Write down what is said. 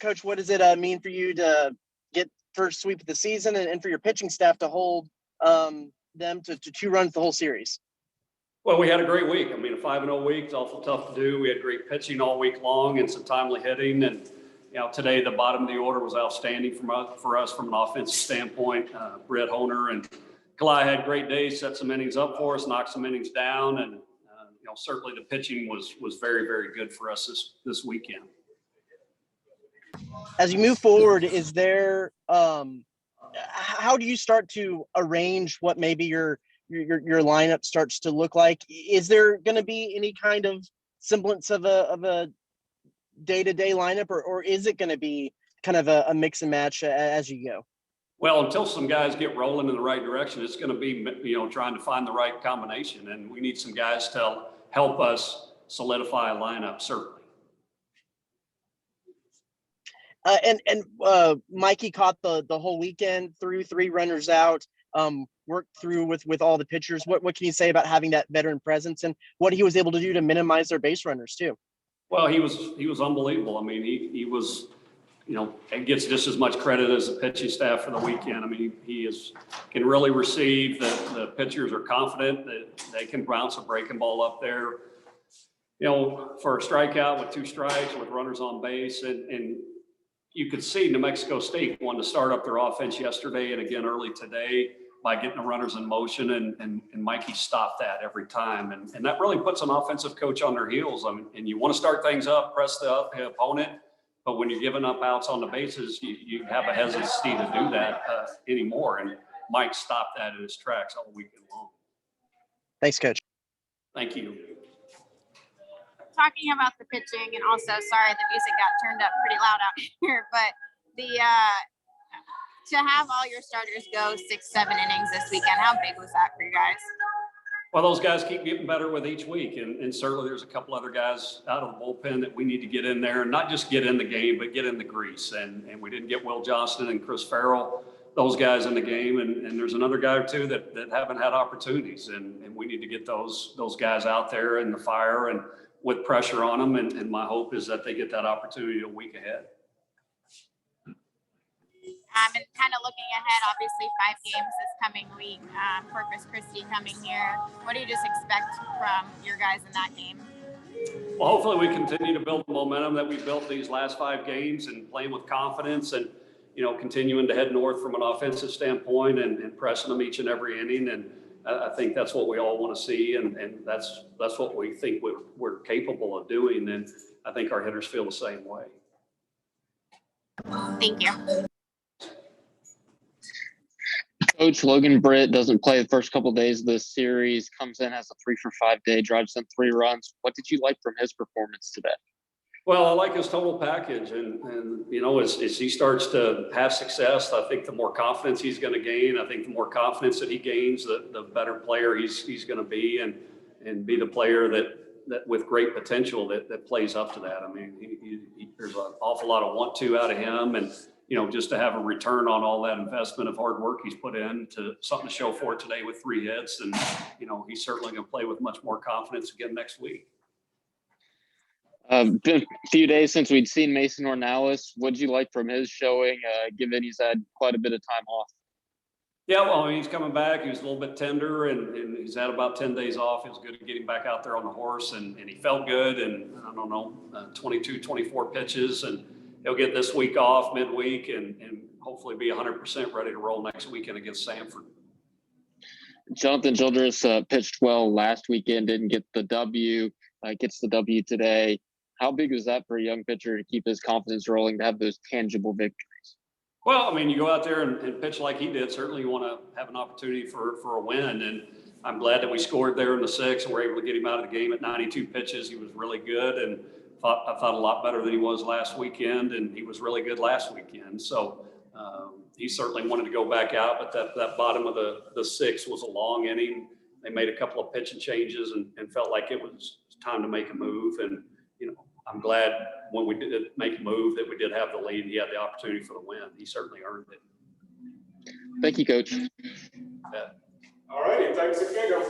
Coach, what does it mean for you to get first sweep of the season and for your pitching staff to hold them to 2 runs the whole series? Well, we had a great week. I mean, a 5-0 week is awful tough to do. We had great pitching all week long and some timely hitting. And, today the bottom of the order was outstanding for us from an offensive standpoint. Britt, Honer, and Kalai had great days, set some innings up for us, knocked some innings down. And, certainly the pitching was very, very good for us this weekend. As you move forward, is there how do you start to arrange what maybe your lineup starts to look like? Is there going to be any kind of semblance of a day-to-day lineup, or is it going to be kind of a mix and match as you go? Well, until some guys get rolling in the right direction, it's going to be, trying to find the right combination. And we need some guys to help us solidify a lineup, certainly. Mikey caught the whole weekend, threw 3 runners out, worked through with all the pitchers. What can you say about having that veteran presence and what he was able to do to minimize their base runners too? Well, he was unbelievable. I mean, he was, and gets just as much credit as the pitching staff for the weekend. I mean, can really receive. The pitchers are confident that they can bounce a breaking ball up there, for a strikeout with 2 strikes with runners on base. And you could see New Mexico State wanted to start up their offense yesterday and again early today by getting the runners in motion, and Mikey stopped that every time. And that really puts an offensive coach on their heels. I mean, and you want to start things up, press the opponent, but when you're giving up outs on the bases, you have a hesitancy to do that anymore. And Mike stopped that in his tracks all weekend long. Thanks, Coach. Thank you. Talking about the pitching, and also, sorry, the music got turned up pretty loud out here, but to have all your starters go 6-7 innings this weekend, how big was that for you guys? Well, those guys keep getting better with each week, and certainly there's a couple other guys out of the bullpen that we need to get in there, and not just get in the game, but get in the grease. And we didn't get Will Johnston and Chris Farrell, those guys in the game, and there's another guy or two that haven't had opportunities, and we need to get those guys out there in the fire and with pressure on them, and my hope is that they get that opportunity a week ahead. And kind of looking ahead, obviously 5 games this coming week, Corpus Christi coming here. What do you just expect from your guys in that game? Well, hopefully we continue to build the momentum that we built these last 5 games and playing with confidence and, continuing to head north from an offensive standpoint and pressing them each and every inning. And I think that's what we all want to see. And that's what we think we're capable of doing. And I think our hitters feel the same way. Thank you. Coach Logan Britt doesn't play the first couple of days of this series, comes in, has a 3-for-5 day, drives in 3 runs. What did you like from his performance today? Well, I like his total package. And as he starts to have success, I think the more confidence he's going to gain. I think the more confidence that he gains, the better player he's going to be and be the player that with great potential that plays up to that. I mean, there's an awful lot of want-to out of him. And, just to have a return on all that investment of hard work he's put in to something to show for it today with 3 hits. And, he's certainly going to play with much more confidence again next week. Been a few days since we'd seen Mason Ornalis. What did you like from his showing, given he's had quite a bit of time off? Yeah, well, he's coming back. He was a little bit tender, and he's had about 10 days off. It was good to get him back out there on the horse, and he felt good. And I don't know, 22, 24 pitches, and he'll get this week off midweek and hopefully be 100% ready to roll next weekend against Sanford. Jonathan Childress pitched well last weekend, didn't get the W, gets the W today. How big is that for a young pitcher to keep his confidence rolling, to have those tangible victories? Well, I mean, you go out there and pitch like he did. Certainly you want to have an opportunity for a win. And I'm glad that we scored there in the 6th and were able to get him out of the game at 92 pitches. He was really good, and I thought a lot better than he was last weekend, and he was really good last weekend. So he certainly wanted to go back out, but that bottom of the 6th was a long inning. They made a couple of pitching changes and felt like it was time to make a move. And, I'm glad when we did make a move that we did have the lead and he had the opportunity for the win. He certainly earned it. Thank you, Coach. Yeah. All righty, thanks again.